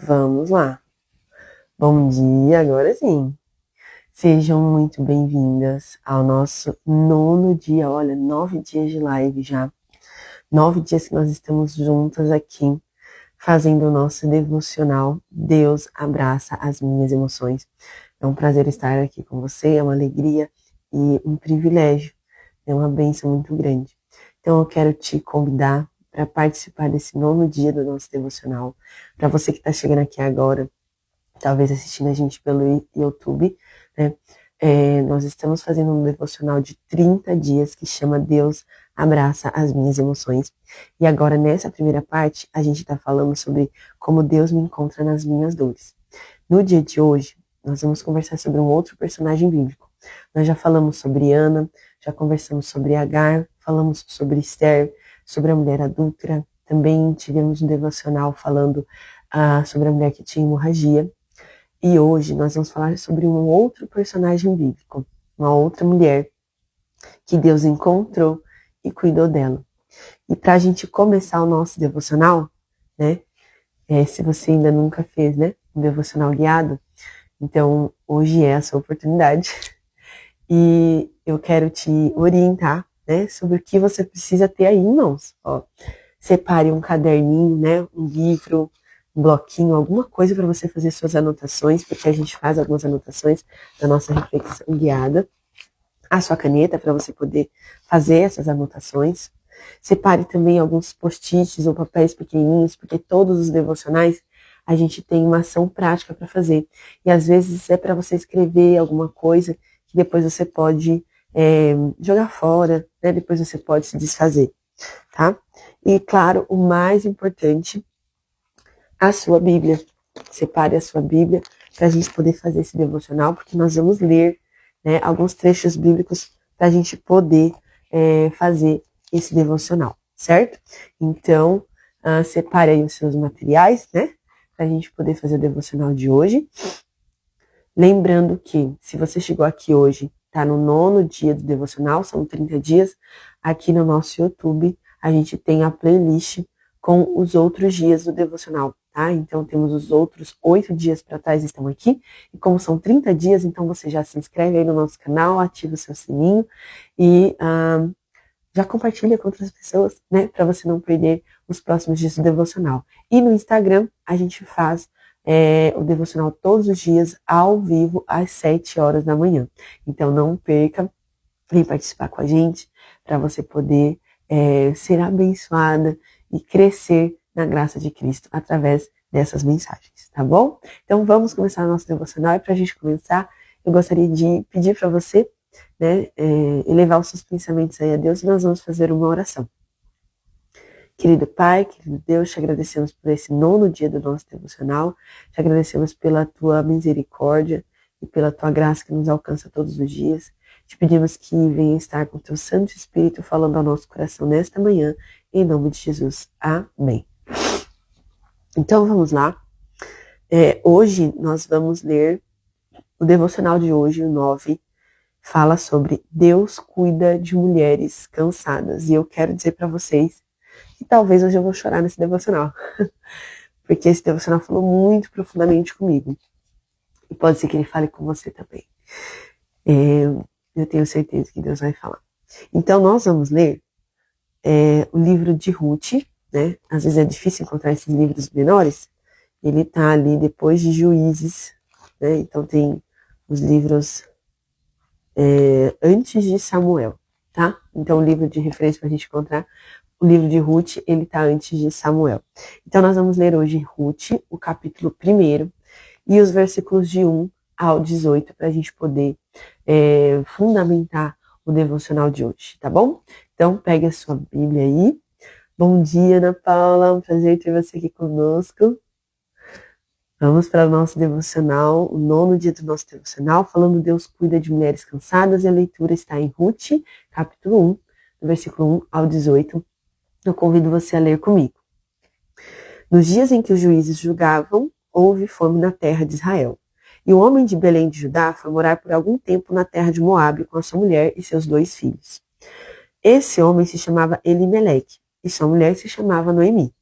Vamos lá. Bom dia, agora sim. Sejam muito bem-vindas ao nosso 9º dia. Olha, 9 dias de live já. 9 dias que nós estamos juntas aqui, fazendo o nosso devocional. Deus abraça as minhas emoções. É um prazer estar aqui com você, é uma alegria e um privilégio. É uma bênção muito grande. Então eu quero te convidar para participar desse 9º dia do nosso devocional. Para você que está chegando aqui agora, talvez assistindo a gente pelo YouTube, né? Nós estamos fazendo um devocional de 30 dias que chama Deus Abraça as Minhas Emoções. E agora, nessa primeira parte, a gente está falando sobre como Deus me encontra nas minhas dores. No dia de hoje, nós vamos conversar sobre um outro personagem bíblico. Nós já falamos sobre Ana, já conversamos sobre Agar, falamos sobre Esther, sobre a mulher adúltera. Também tivemos um devocional falando sobre a mulher que tinha hemorragia. E hoje nós vamos falar sobre um outro personagem bíblico, uma outra mulher que Deus encontrou e cuidou dela. E para a gente começar o nosso devocional, né? Se você ainda nunca fez, né? Um devocional guiado, então hoje é a sua oportunidade. E eu quero te orientar, né? Sobre o que você precisa ter aí em mãos. Ó, separe um caderninho, né? Um livro, um bloquinho, alguma coisa para você fazer suas anotações, porque a gente faz algumas anotações da nossa reflexão guiada. A sua caneta para você poder fazer essas anotações. Separe também alguns post-its ou papéis pequenininhos, porque todos os devocionais a gente tem uma ação prática para fazer. E às vezes é para você escrever alguma coisa que depois você pode jogar fora, né? Depois você pode se desfazer, tá? E claro, o mais importante, a sua Bíblia. Separe a sua Bíblia para a gente poder fazer esse devocional, porque nós vamos ler, né, alguns trechos bíblicos para a gente poder fazer esse devocional, certo? Então, separe aí os seus materiais, né, para a gente poder fazer o devocional de hoje. Lembrando que, se você chegou aqui hoje, tá no 9º dia do devocional, são 30 dias, aqui no nosso YouTube, a gente tem a playlist com os outros dias do devocional, tá? Então, temos os outros 8 dias para trás, estão aqui. E como são 30 dias, então você já se inscreve aí no nosso canal, ativa o seu sininho e já compartilha com outras pessoas, né? Para você não perder os próximos dias do devocional. E no Instagram, a gente faz o devocional todos os dias, ao vivo, às 7 horas da manhã. Então, não perca, vem participar com a gente, para você poder ser abençoada e crescer na graça de Cristo através dessas mensagens, tá bom? Então vamos começar o nosso devocional e para a gente começar, eu gostaria de pedir para você, né, elevar os seus pensamentos aí a Deus e nós vamos fazer uma oração. Querido Pai, querido Deus, te agradecemos por esse 9º dia do nosso devocional, te agradecemos pela tua misericórdia e pela tua graça que nos alcança todos os dias. Te pedimos que venha estar com o teu Santo Espírito falando ao nosso coração nesta manhã, em nome de Jesus. Amém. Então vamos lá. Hoje nós vamos ler o devocional de hoje, o 9, fala sobre Deus cuida de mulheres cansadas. E eu quero dizer para vocês que talvez hoje eu vou chorar nesse devocional, porque esse devocional falou muito profundamente comigo. E pode ser que ele fale com você também. Eu tenho certeza que Deus vai falar. Então nós vamos ler o livro de Ruth, né? Às vezes é difícil encontrar esses livros menores. Ele tá ali depois de Juízes, né? Então tem os livros antes de Samuel, tá? Então o livro de referência para a gente encontrar, o livro de Ruth, ele tá antes de Samuel. Então nós vamos ler hoje Ruth, o capítulo 1 e os versículos de 1 ao 18 para a gente poder fundamentar o devocional de hoje, tá bom? Então pegue a sua Bíblia aí. Bom dia, Ana Paula, um prazer ter você aqui conosco. Vamos para o nosso devocional, o 9º dia do nosso devocional, falando Deus cuida de mulheres cansadas, e a leitura está em Ruth, capítulo 1, do versículo 1 ao 18. Eu convido você a ler comigo. Nos dias em que os juízes julgavam, houve fome na terra de Israel. E o homem de Belém de Judá foi morar por algum tempo na terra de Moabe com a sua mulher e seus 2 filhos. Esse homem se chamava Elimeleque, e sua mulher se chamava Noemi.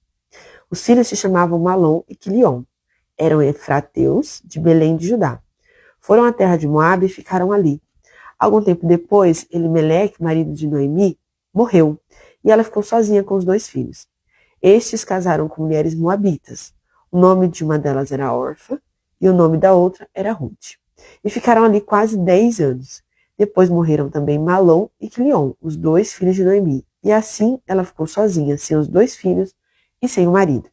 Os filhos se chamavam Malom e Quilion. eram efrateus de Belém de Judá. Foram à terra de Moabe e ficaram ali. Algum tempo depois, Elimeleque, marido de Noemi, morreu, e ela ficou sozinha com os 2 filhos. Estes casaram com mulheres moabitas. O nome de uma delas era Orfa, e o nome da outra era Ruth. E ficaram ali quase 10 anos. Depois morreram também Malom e Quilion, os 2 filhos de Noemi. E assim ela ficou sozinha, sem os 2 filhos e sem o marido.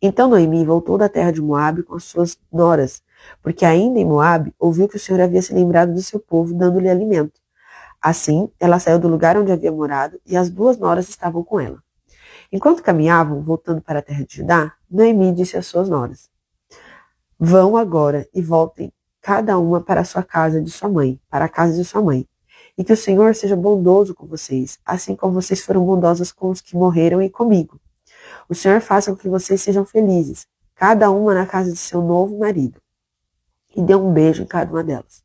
Então Noemi voltou da terra de Moabe com as suas noras, porque ainda em Moabe ouviu que o Senhor havia se lembrado do seu povo, dando-lhe alimento. Assim, ela saiu do lugar onde havia morado e as 2 noras estavam com ela. Enquanto caminhavam, voltando para a terra de Judá, Noemi disse às suas noras: Vão agora e voltem cada uma para a sua casa de sua mãe, para a casa de sua mãe. E que o Senhor seja bondoso com vocês, assim como vocês foram bondosas com os que morreram e comigo. O Senhor faça com que vocês sejam felizes, cada uma na casa de seu novo marido. E deu um beijo em cada uma delas.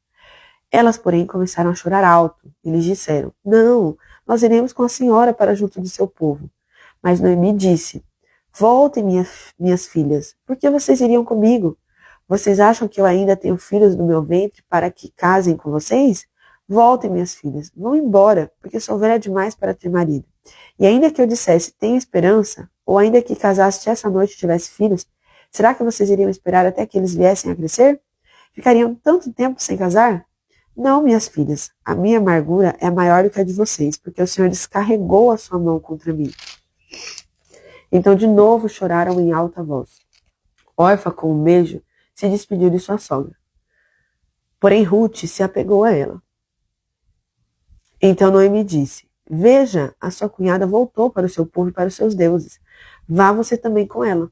Elas, porém, começaram a chorar alto, e lhes disseram: Não, nós iremos com a senhora para junto do seu povo. Mas Noemi disse: Voltem, minhas filhas, por que vocês iriam comigo? Vocês acham que eu ainda tenho filhos no meu ventre para que casem com vocês? Voltem, minhas filhas, vão embora, porque sou velha demais para ter marido. E ainda que eu dissesse, tenho esperança, ou ainda que casasse essa noite e tivesse filhos, será que vocês iriam esperar até que eles viessem a crescer? Ficariam tanto tempo sem casar? Não, minhas filhas, a minha amargura é maior do que a de vocês, porque o Senhor descarregou a sua mão contra mim. Então de novo choraram em alta voz. Orfa, com um beijo, se despediu de sua sogra. Porém Ruth se apegou a ela. Então Noemi disse: Veja, a sua cunhada voltou para o seu povo e para os seus deuses. Vá você também com ela.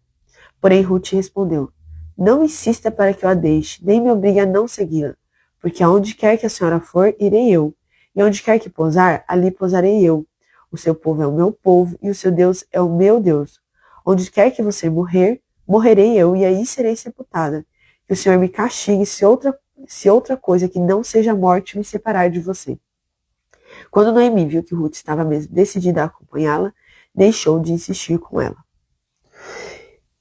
Porém Ruth respondeu: Não insista para que eu a deixe, nem me obrigue a não segui-la, porque aonde quer que a senhora for, irei eu, e onde quer que pousar, ali pousarei eu. O seu povo é o meu povo, e o seu Deus é o meu Deus. Onde quer que você morrer, morrerei eu, e aí serei sepultada. Que o Senhor me castigue se outra coisa que não seja a morte me separar de você. Quando Noemi viu que Ruth estava mesmo decidida a acompanhá-la, deixou de insistir com ela.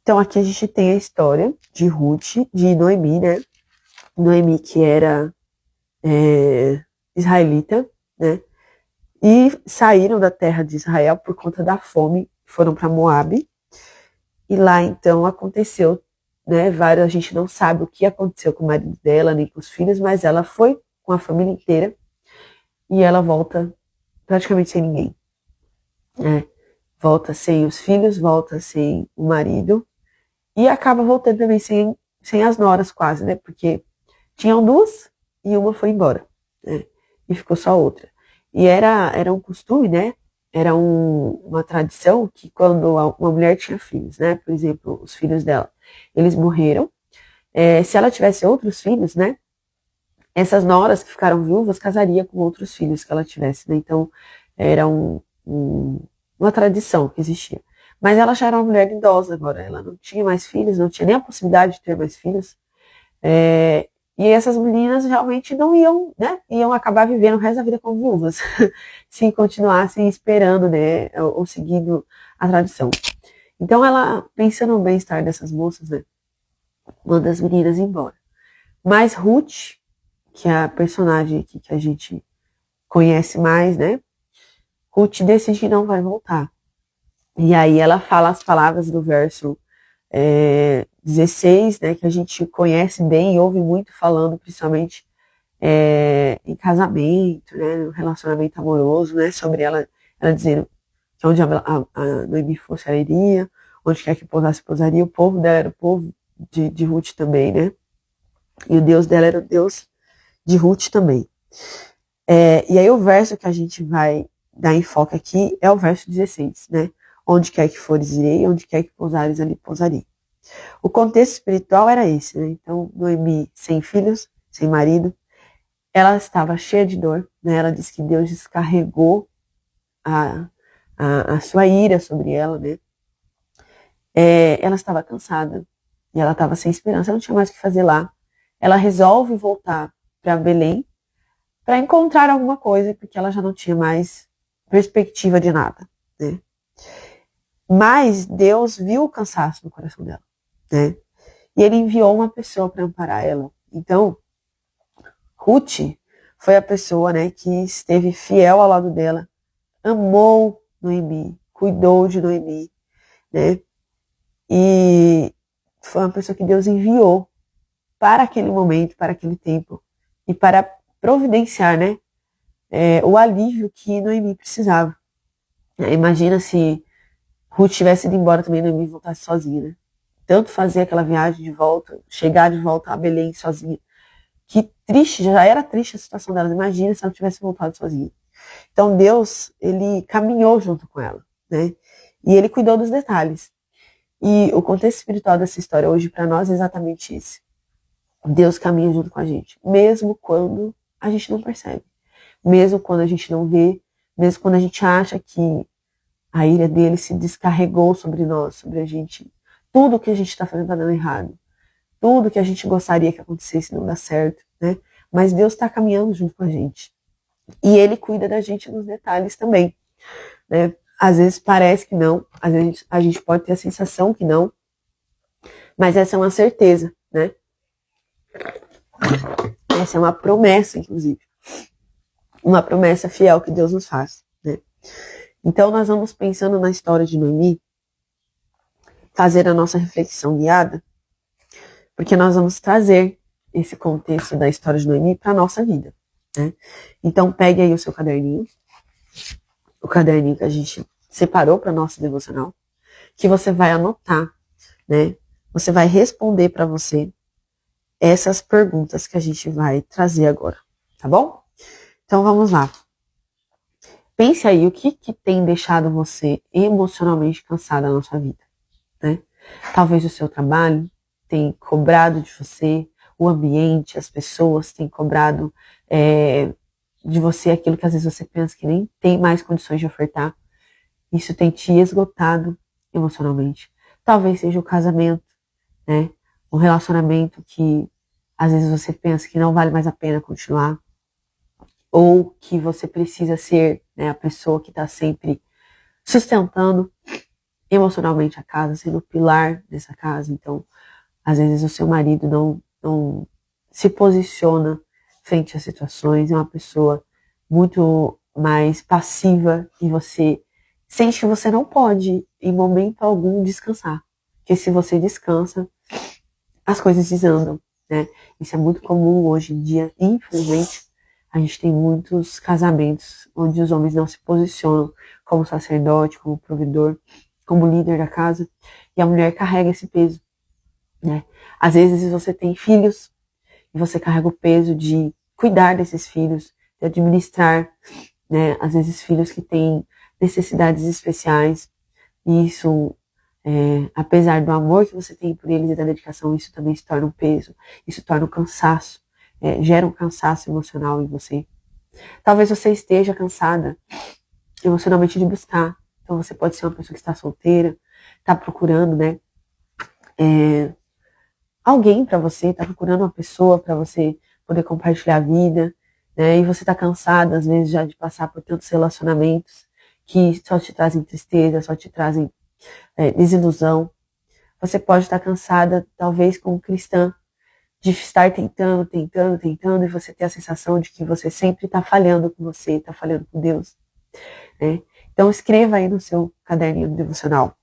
Então aqui a gente tem a história de Ruth, de Noemi, né? Noemi que era israelita, né? E saíram da terra de Israel por conta da fome, foram para Moabe. E lá então aconteceu, né? A gente não sabe o que aconteceu com o marido dela, nem com os filhos, mas ela foi com a família inteira e ela volta praticamente sem ninguém. Né? Volta sem os filhos, volta sem o marido e acaba voltando também sem as noras quase, né? Porque tinham 2 e uma foi embora, né? E ficou só outra. E era um costume, né? Era uma tradição que quando uma mulher tinha filhos, né? Por exemplo, os filhos dela, eles morreram. Se ela tivesse outros filhos, né? Essas noras que ficaram viúvas casaria com outros filhos que ela tivesse, né? Então, era uma tradição que existia. Mas ela já era uma mulher idosa agora, ela não tinha mais filhos, não tinha nem a possibilidade de ter mais filhos. E essas meninas realmente não iam, né? Iam acabar vivendo o resto da vida como viúvas, se continuassem esperando, né? Ou seguindo a tradição. Então ela, pensando no bem-estar dessas moças, né? Manda as meninas embora. Mas Ruth, que é a personagem aqui que a gente conhece mais, né? Ruth decide que não vai voltar. E aí ela fala as palavras do verso 16, né, que a gente conhece bem e ouve muito falando, principalmente em casamento, né, no relacionamento amoroso, né, sobre ela dizendo que onde a Noemi fosse, ela iria, onde quer que pousasse, pousaria. O povo dela era o povo de Ruth também, né, e o Deus dela era o Deus de Ruth também. E aí o verso que a gente vai dar enfoque aqui é o verso 16, né, onde quer que fores, irei, onde quer que pousares, ali pousarei. O contexto espiritual era esse, né? Então, Noemi, sem filhos, sem marido, ela estava cheia de dor, né? Ela disse que Deus descarregou a sua ira sobre ela, né? Ela estava cansada e ela estava sem esperança, ela não tinha mais o que fazer lá. Ela resolve voltar para Belém para encontrar alguma coisa, porque ela já não tinha mais perspectiva de nada, né? Mas Deus viu o cansaço no coração dela, né? E ele enviou uma pessoa para amparar ela. Então, Ruth foi a pessoa, né, que esteve fiel ao lado dela, amou Noemi, cuidou de Noemi, né? E foi uma pessoa que Deus enviou para aquele momento, para aquele tempo, e para providenciar, né, o alívio que Noemi precisava. Imagina se Ruth tivesse ido embora também, Noemi voltasse sozinha, né? Tanto fazer aquela viagem de volta, chegar de volta a Belém sozinha. Que triste, já era triste a situação delas. Imagina se ela tivesse voltado sozinha. Então Deus, ele caminhou junto com ela, né? E ele cuidou dos detalhes. E o contexto espiritual dessa história hoje para nós é exatamente esse. Deus caminha junto com a gente, mesmo quando a gente não percebe, mesmo quando a gente não vê, mesmo quando a gente acha que a ira dele se descarregou sobre nós, sobre a gente. Tudo que a gente está fazendo está dando errado. Tudo que a gente gostaria que acontecesse não dá certo, né? Mas Deus está caminhando junto com a gente. E ele cuida da gente nos detalhes também, né? Às vezes parece que não, às vezes a gente pode ter a sensação que não, mas essa é uma certeza, né? Essa é uma promessa, inclusive. Uma promessa fiel que Deus nos faz, né? Então nós vamos pensando na história de Noemi, fazer a nossa reflexão guiada, porque nós vamos trazer esse contexto da história de Noemi para a nossa vida, né? Então pegue aí o seu caderninho, o caderninho que a gente separou para nosso devocional, que você vai anotar, né? Você vai responder para você essas perguntas que a gente vai trazer agora, tá bom? Então vamos lá. Pense aí o que tem deixado você emocionalmente cansada na sua vida, né? Talvez o seu trabalho tenha cobrado de você, o ambiente, as pessoas têm cobrado de você aquilo que às vezes você pensa que nem tem mais condições de ofertar. Isso tem te esgotado emocionalmente. Talvez seja o casamento, né? Um relacionamento que às vezes você pensa que não vale mais a pena continuar, ou que você precisa ser, né, a pessoa que está sempre sustentando emocionalmente a casa, sendo o pilar dessa casa. Então, às vezes o seu marido não se posiciona frente às situações, é uma pessoa muito mais passiva e você sente que você não pode, em momento algum, descansar. Porque se você descansa, as coisas desandam, né? Isso é muito comum hoje em dia, infelizmente. A gente tem muitos casamentos onde os homens não se posicionam como sacerdote, como provedor, como líder da casa, e a mulher carrega esse peso, né? Às vezes você tem filhos e você carrega o peso de cuidar desses filhos, de administrar, né? Às vezes filhos que têm necessidades especiais, e isso, apesar do amor que você tem por eles e da dedicação, isso também se torna um peso, isso torna um cansaço, gera um cansaço emocional em você. Talvez você esteja cansada emocionalmente de buscar. Então você pode ser uma pessoa que está solteira, está procurando, né, alguém para você, está procurando uma pessoa para você poder compartilhar a vida, né, e você está cansada às vezes já de passar por tantos relacionamentos que só te trazem tristeza, só te trazem desilusão. Você pode estar cansada, talvez como cristã, de estar tentando, e você ter a sensação de que você sempre está falhando com você, está falhando com Deus, né? Então escreva aí no seu caderninho devocional,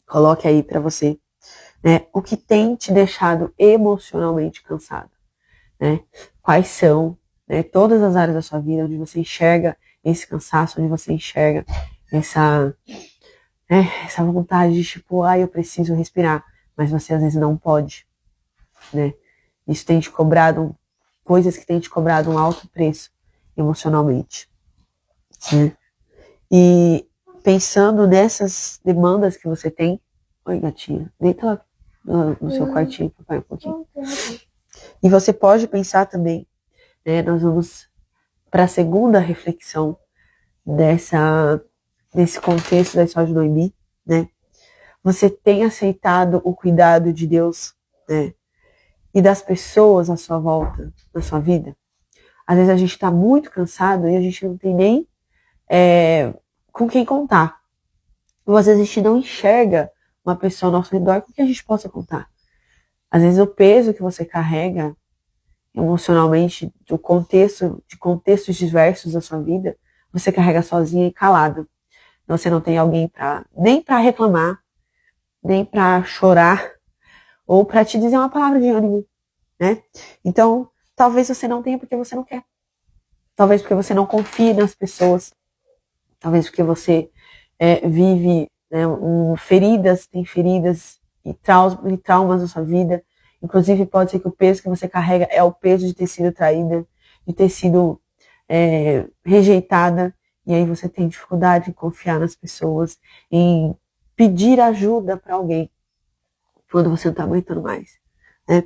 coloque aí para você, né, o que tem te deixado emocionalmente cansado, né? Quais são, né, todas as áreas da sua vida onde você enxerga esse cansaço, onde você enxerga essa vontade de tipo, eu preciso respirar, mas você às vezes não pode, né? Isso tem te cobrado, coisas que tem te cobrado um alto preço emocionalmente, né? E pensando nessas demandas que você tem, oi gatinha, deita lá no seu quartinho, papai, um pouquinho. E você pode pensar também, né? Nós vamos para a segunda reflexão desse contexto da história de Noemi, né? Você tem aceitado o cuidado de Deus, né? E das pessoas à sua volta, na sua vida. Às vezes a gente está muito cansado e a gente não tem nem com quem contar. Ou às vezes a gente não enxerga uma pessoa ao nosso redor com quem a gente possa contar. Às vezes o peso que você carrega emocionalmente de contextos diversos da sua vida, você carrega sozinha e calada. Você não tem alguém nem para reclamar, nem para chorar, ou para te dizer uma palavra de ânimo, né? Então, talvez você não tenha porque você não quer. Talvez porque você não confia nas pessoas. Talvez porque você vive, né, tem feridas e traumas na sua vida. Inclusive, pode ser que o peso que você carrega é o peso de ter sido traída, de ter sido rejeitada. E aí você tem dificuldade em confiar nas pessoas, em pedir ajuda para alguém quando você não está aguentando mais, né?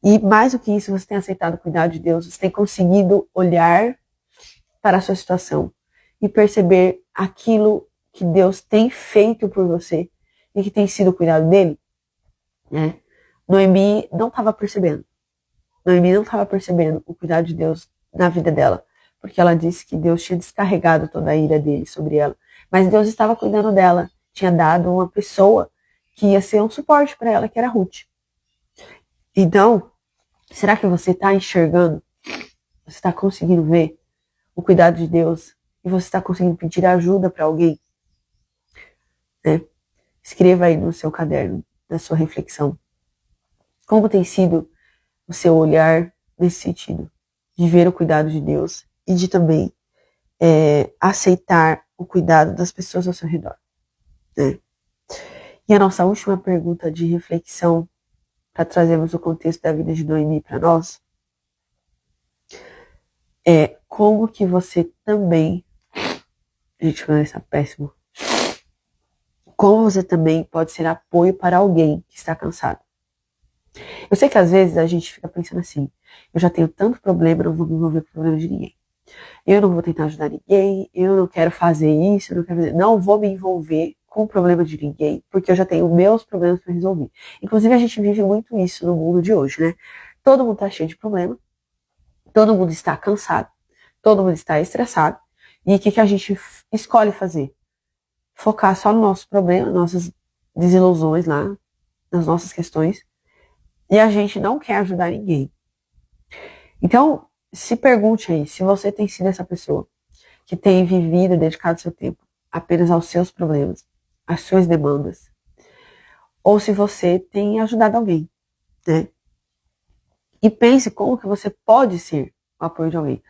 E mais do que isso, você tem aceitado cuidar de Deus, você tem conseguido olhar para a sua situação e perceber aquilo que Deus tem feito por você e que tem sido o cuidado dele, né? Noemi não estava percebendo. Noemi não estava percebendo o cuidado de Deus na vida dela, porque ela disse que Deus tinha descarregado toda a ira dele sobre ela. Mas Deus estava cuidando dela, tinha dado uma pessoa que ia ser um suporte para ela, que era Ruth. Então, será que você está enxergando? Você está conseguindo ver o cuidado de Deus e você está conseguindo pedir ajuda para alguém? Né? Escreva aí no seu caderno, na sua reflexão. Como tem sido o seu olhar nesse sentido? De ver o cuidado de Deus e de também aceitar o cuidado das pessoas ao seu redor. Né? E a nossa última pergunta de reflexão, para trazermos o contexto da vida de Noemi para nós, é como que você também... Gente, vai estar péssimo. Como você também pode ser apoio para alguém que está cansado. Eu sei que às vezes a gente fica pensando assim, eu já tenho tanto problema, não vou me envolver com o problema de ninguém. Eu não vou tentar ajudar ninguém, eu não quero fazer isso, não vou me envolver com o problema de ninguém, porque eu já tenho meus problemas para resolver. Inclusive, a gente vive muito isso no mundo de hoje, né? Todo mundo está cheio de problema, todo mundo está cansado, todo mundo está estressado, e o que a gente escolhe fazer? Focar só no nosso problema, nossas desilusões lá, nas nossas questões, e a gente não quer ajudar ninguém. Então, se pergunte aí, se você tem sido essa pessoa que tem vivido, dedicado seu tempo apenas aos seus problemas, às suas demandas, ou se você tem ajudado alguém, né? E pense como que você pode ser o apoio de alguém.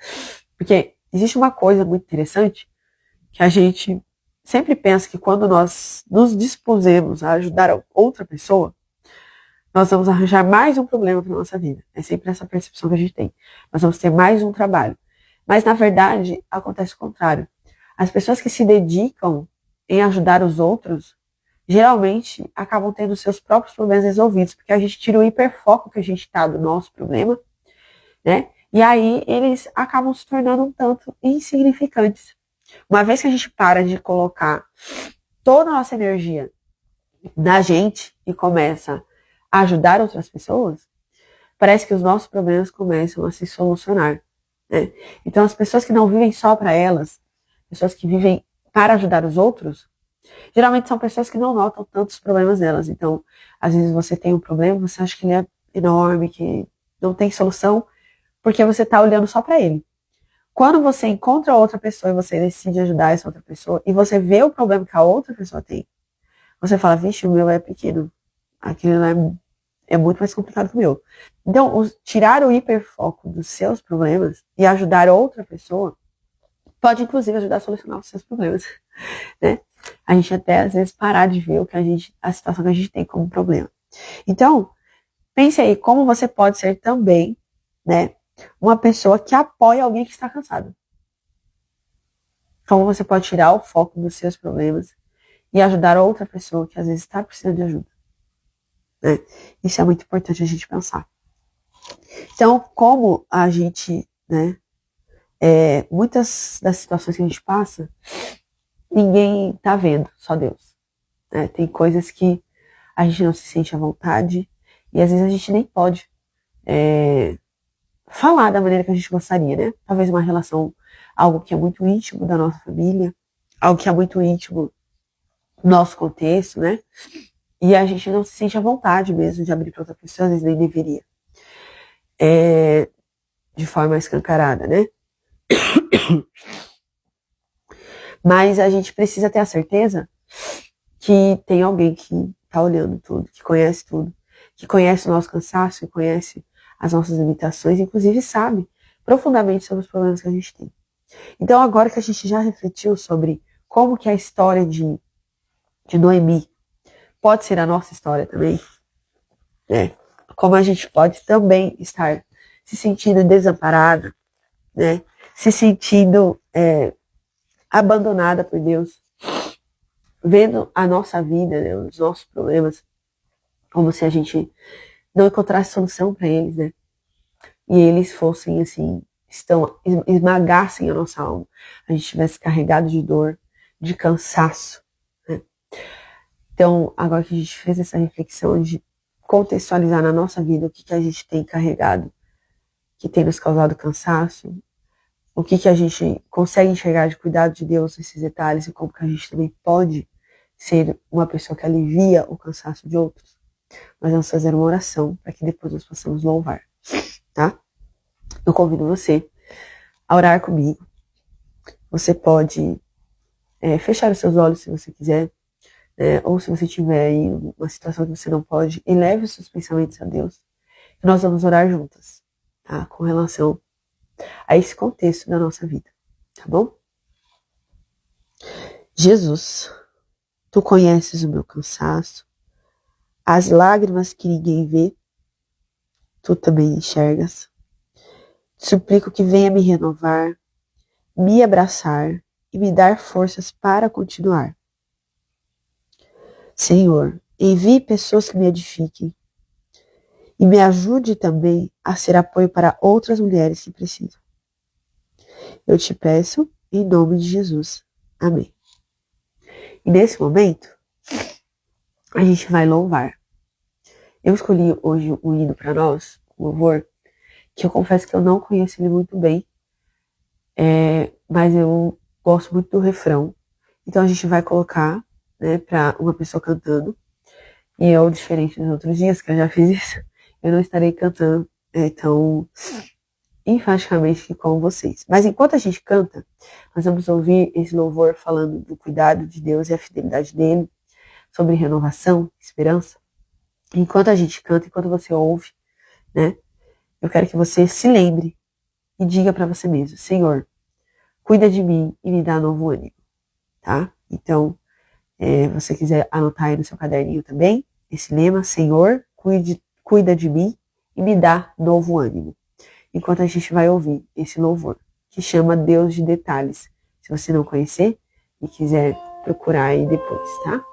Porque existe uma coisa muito interessante, que a gente sempre pensa que quando nós nos dispusemos a ajudar outra pessoa, nós vamos arranjar mais um problema para nossa vida. É sempre essa percepção que a gente tem. Nós vamos ter mais um trabalho. Mas, na verdade, acontece o contrário. As pessoas que se dedicam em ajudar os outros, geralmente acabam tendo seus próprios problemas resolvidos, porque a gente tira o hiperfoco que a gente está do nosso problema, né? E aí eles acabam se tornando um tanto insignificantes. Uma vez que a gente para de colocar toda a nossa energia na gente e começa a ajudar outras pessoas, parece que os nossos problemas começam a se solucionar. Né? Então, as pessoas que não vivem só para elas, pessoas que vivem para ajudar os outros, geralmente são pessoas que não notam tantos problemas delas. Então, às vezes você tem um problema, você acha que ele é enorme, que não tem solução, porque você está olhando só para ele. Quando você encontra outra pessoa e você decide ajudar essa outra pessoa, e você vê o problema que a outra pessoa tem, você fala, vixe, o meu é pequeno. Aquilo é muito mais complicado que o meu. Então, tirar o hiperfoco dos seus problemas e ajudar outra pessoa pode, inclusive, ajudar a solucionar os seus problemas. Né? A gente até, às vezes, parar de ver a situação que a gente tem como problema. Então, pense aí como você pode ser também, né, uma pessoa que apoia alguém que está cansado. Como você pode tirar o foco dos seus problemas e ajudar outra pessoa que às vezes está precisando de ajuda. Né? Isso é muito importante a gente pensar. Então, como a gente, né, muitas das situações que a gente passa, ninguém tá vendo, só Deus. Né? Tem coisas que a gente não se sente à vontade e às vezes a gente nem pode falar da maneira que a gente gostaria, né? Talvez uma relação, algo que é muito íntimo da nossa família, algo que é muito íntimo do nosso contexto, né? E a gente não se sente à vontade mesmo de abrir para outra pessoa, às vezes nem deveria. De forma escancarada, né? Mas a gente precisa ter a certeza que tem alguém que tá olhando tudo, que conhece tudo, que conhece o nosso cansaço, que conhece as nossas limitações, inclusive sabe profundamente sobre os problemas que a gente tem. Então, agora que a gente já refletiu sobre como que a história de Noemi pode ser a nossa história também, né? Como a gente pode também estar se sentindo desamparada, né? Se sentindo abandonada por Deus, vendo a nossa vida, né? Os nossos problemas, como se a gente não encontrasse solução para eles, né? E eles fossem assim, esmagassem a nossa alma, a gente estivesse carregado de dor, de cansaço, né? Então, agora que a gente fez essa reflexão de contextualizar na nossa vida o que a gente tem carregado, que tem nos causado cansaço, o que a gente consegue enxergar de cuidado de Deus nesses detalhes e como que a gente também pode ser uma pessoa que alivia o cansaço de outros, nós vamos fazer uma oração para que depois nós possamos louvar, tá? Eu convido você a orar comigo. Você pode fechar os seus olhos se você quiser, ou se você tiver aí uma situação que você não pode, eleve os seus pensamentos a Deus. E nós vamos orar juntas, tá? Com relação a esse contexto da nossa vida, tá bom? Jesus, tu conheces o meu cansaço, as lágrimas que ninguém vê, tu também enxergas. Suplico que venha me renovar, me abraçar e me dar forças para continuar. Senhor, envie pessoas que me edifiquem e me ajude também a ser apoio para outras mulheres que precisam. Eu te peço em nome de Jesus. Amém. E nesse momento, a gente vai louvar. Eu escolhi hoje um hino para nós, um louvor, que eu confesso que eu não conheço ele muito bem, mas eu gosto muito do refrão. Então a gente vai colocar, né, para uma pessoa cantando. E eu, diferente dos outros dias que eu já fiz isso, eu não estarei cantando tão enfaticamente como vocês. Mas enquanto a gente canta, nós vamos ouvir esse louvor falando do cuidado de Deus e a fidelidade dele, sobre renovação, esperança. Enquanto a gente canta, enquanto você ouve, né, eu quero que você se lembre e diga para você mesmo: Senhor, cuida de mim e me dá novo ânimo, tá? Então, você quiser anotar aí no seu caderninho também, esse lema: Senhor, cuida de mim e me dá novo ânimo. Enquanto a gente vai ouvir esse louvor, que chama Deus de Detalhes. Se você não conhecer e quiser procurar aí depois, tá?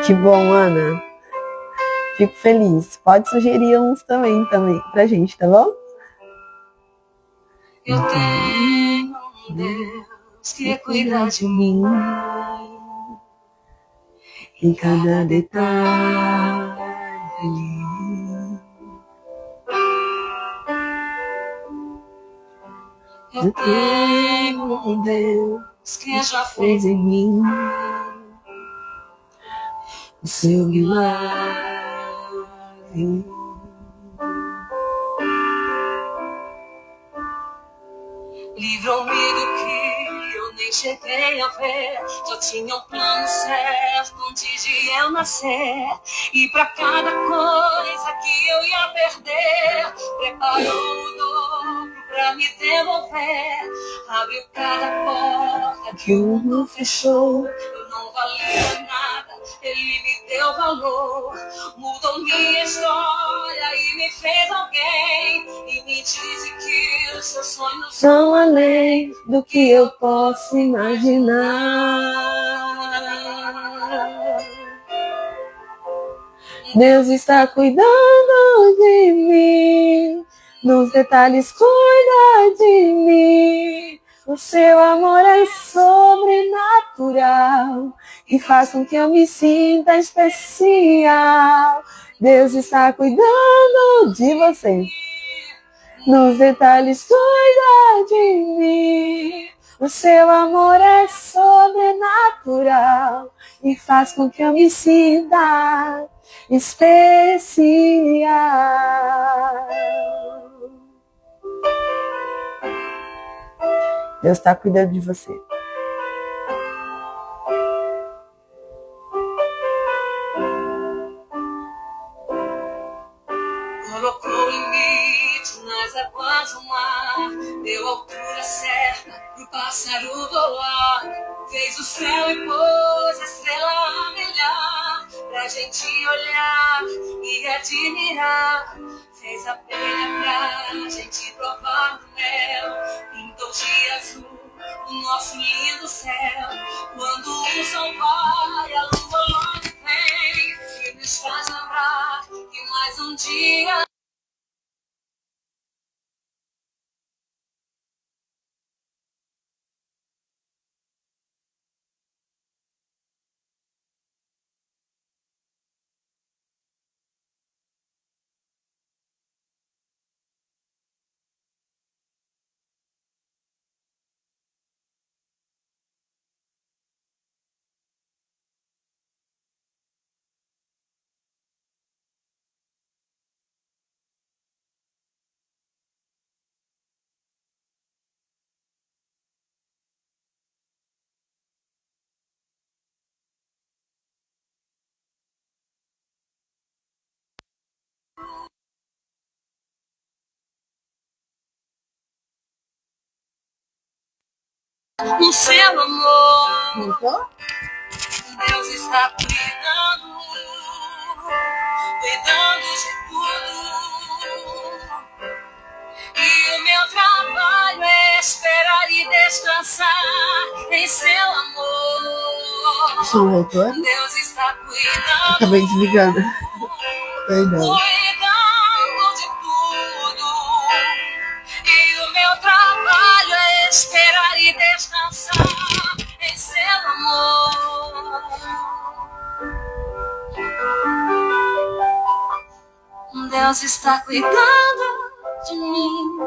Que bom, Ana. Fico feliz. Pode sugerir uns também pra gente, tá bom? Eu tenho um Deus que cuida de mim em cada detalhe. Eu tenho um Deus que já fez em mim o seu milagre. Livrou-me do que eu nem cheguei a ver. Já tinha um plano certo antes de eu nascer. E pra cada coisa que eu ia perder, preparou o dobro pra me devolver. Abriu cada porta que o mundo fechou. Eu não valia nada, ele me deu valor. Mudou minha história e me fez alguém. E me disse que os seus sonhos são além do que eu posso imaginar. Deus está cuidando de mim, nos detalhes cuida de mim. O seu amor é sobrenatural e faz com que eu me sinta especial. Deus está cuidando de você. Nos detalhes cuida de mim. O seu amor é sobrenatural e faz com que eu me sinta especial. Deus está cuidando de você. Colocou limite nas águas do mar, deu altura certa pro pássaro voar, fez o céu e pôs a estrela a brilhar, pra gente olhar e admirar, fez a abelha pra gente provar do mel, pintou de azul o nosso lindo céu, quando o sol vai, a lua longe vem, e nos faz lembrar que mais um dia no seu amor. Voltou? Deus está cuidando de tudo. E o meu trabalho é esperar e descansar em seu amor. O som voltou? Deus está cuidando. Acabei desligando. Perdão. Cuidando de tudo. E o meu trabalho é esperar e descansar em seu amor. Deus está cuidando de mim,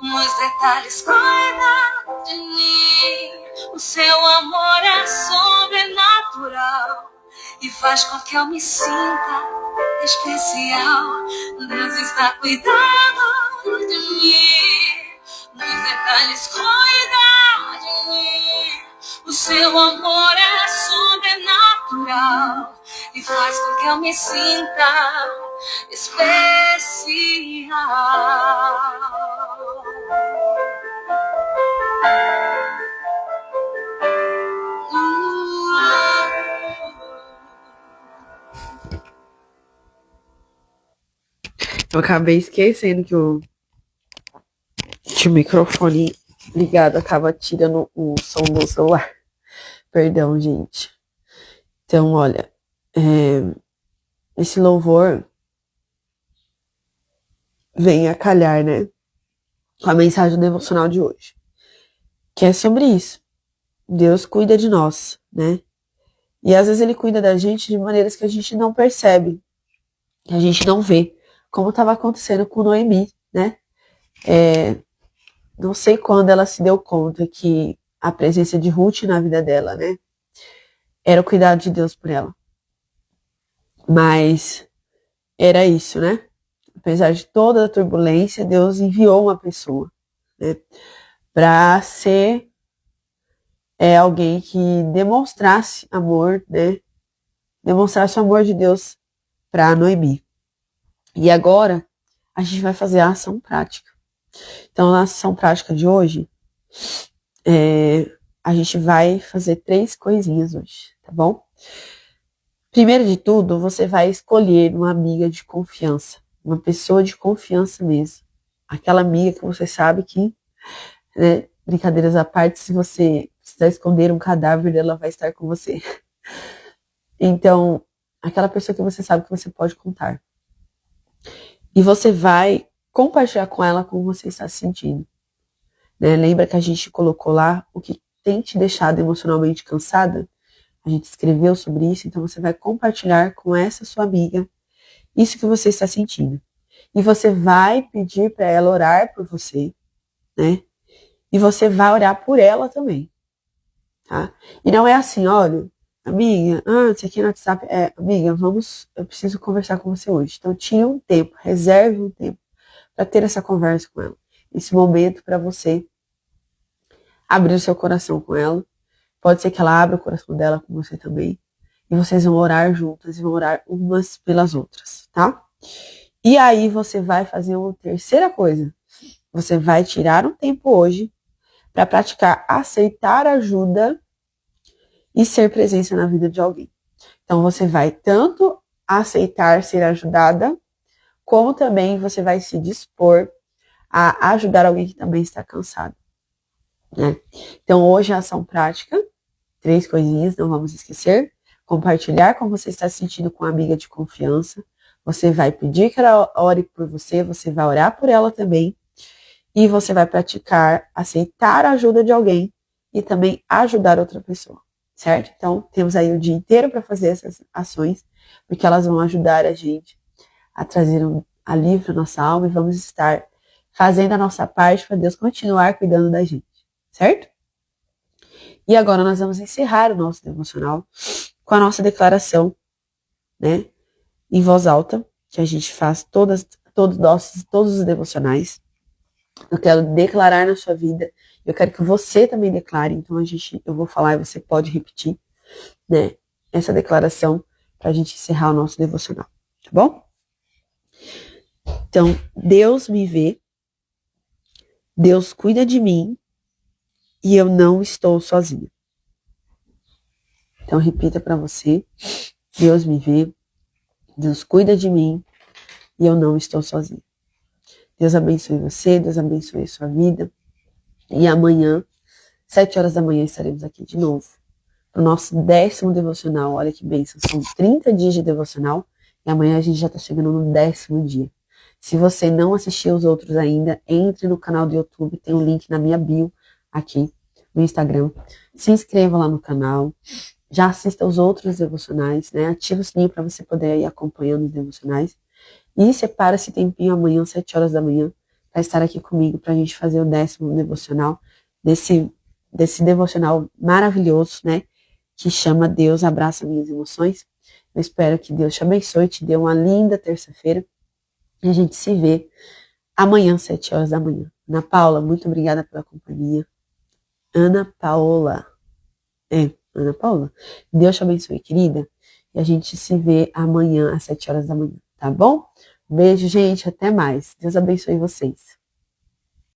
nos detalhes cuida de mim. O seu amor é sobrenatural e faz com que eu me sinta especial. Deus está cuidando de mim, nos detalhes cuida de mim. O seu amor é sobrenatural e faz com que eu me sinta especial. Eu acabei esquecendo que o microfone ligado acaba tirando o som do celular. Perdão, gente. Então, olha, esse louvor vem a calhar, né, com a mensagem devocional de hoje, que é sobre isso. Deus cuida de nós, né? E às vezes ele cuida da gente de maneiras que a gente não percebe, que a gente não vê, como estava acontecendo com Noemi, né? Não sei quando ela se deu conta que a presença de Ruth na vida dela, né, era o cuidado de Deus por ela. Mas era isso, né? Apesar de toda a turbulência, Deus enviou uma pessoa, né, para ser alguém que demonstrasse amor, né? Demonstrasse o amor de Deus para Noemi. E agora a gente vai fazer a ação prática. Então, na ação prática de hoje, a gente vai fazer 3 coisinhas hoje, tá bom? Primeiro de tudo, você vai escolher uma amiga de confiança, uma pessoa de confiança mesmo. Aquela amiga que você sabe que, né, brincadeiras à parte, se você precisar esconder um cadáver, ela vai estar com você. Então, aquela pessoa que você sabe que você pode contar. E você vai compartilhar com ela como você está se sentindo. né? Lembra que a gente colocou lá o que tem te deixado emocionalmente cansada? A gente escreveu sobre isso, então você vai compartilhar com essa sua amiga isso que você está sentindo. E você vai pedir para ela orar por você, né? E você vai orar por ela também, tá? E não é assim, olha, amiga, antes aqui no WhatsApp, amiga, eu preciso conversar com você hoje. Então tire um tempo, reserve um tempo para ter essa conversa com ela. Esse momento para você abrir o seu coração com ela. Pode ser que ela abra o coração dela com você também. E vocês vão orar juntas e vão orar umas pelas outras, tá? E aí você vai fazer uma terceira coisa. Você vai tirar um tempo hoje para praticar aceitar ajuda e ser presença na vida de alguém. Então você vai tanto aceitar ser ajudada, como também você vai se dispor a ajudar alguém que também está cansado, né? Então hoje a ação prática, 3 coisinhas, não vamos esquecer. Compartilhar como você está se sentindo com uma amiga de confiança. Você vai pedir que ela ore por você, você vai orar por ela também. E você vai praticar aceitar a ajuda de alguém e também ajudar outra pessoa, certo? Então, temos aí o dia inteiro para fazer essas ações, porque elas vão ajudar a gente a trazer um alívio para nossa alma e vamos estar fazendo a nossa parte para Deus continuar cuidando da gente, certo? E agora nós vamos encerrar o nosso devocional com a nossa declaração, né, em voz alta, que a gente faz todos os devocionais. Eu quero declarar na sua vida, eu quero que você também declare, então eu vou falar e você pode repetir, né, essa declaração para a gente encerrar o nosso devocional, tá bom? Então, Deus me vê, Deus cuida de mim e eu não estou sozinha. Então, repita para você, Deus me vê, Deus cuida de mim e eu não estou sozinha. Deus abençoe você, Deus abençoe a sua vida. E amanhã, 7 horas da manhã, estaremos aqui de novo. O nosso 10º devocional. Olha que bênção. São 30 dias de devocional. E amanhã a gente já está chegando no 10º dia. Se você não assistiu os outros ainda, entre no canal do YouTube. Tem um link na minha bio aqui no Instagram. Se inscreva lá no canal. Já assista os outros devocionais, né? Ativa o sininho para você poder ir acompanhando os devocionais. E separa esse tempinho amanhã, 7 horas da manhã, para estar aqui comigo, para a gente fazer o 10º devocional, desse devocional maravilhoso, né? Que chama Deus Abraça Minhas Emoções. Eu espero que Deus te abençoe, te dê uma linda terça-feira. E a gente se vê amanhã, 7 horas da manhã. Ana Paula, muito obrigada pela companhia. Ana Paula. Ana Paula. Deus te abençoe, querida. E a gente se vê amanhã, às 7 horas da manhã, tá bom? Beijo, gente. Até mais. Deus abençoe vocês.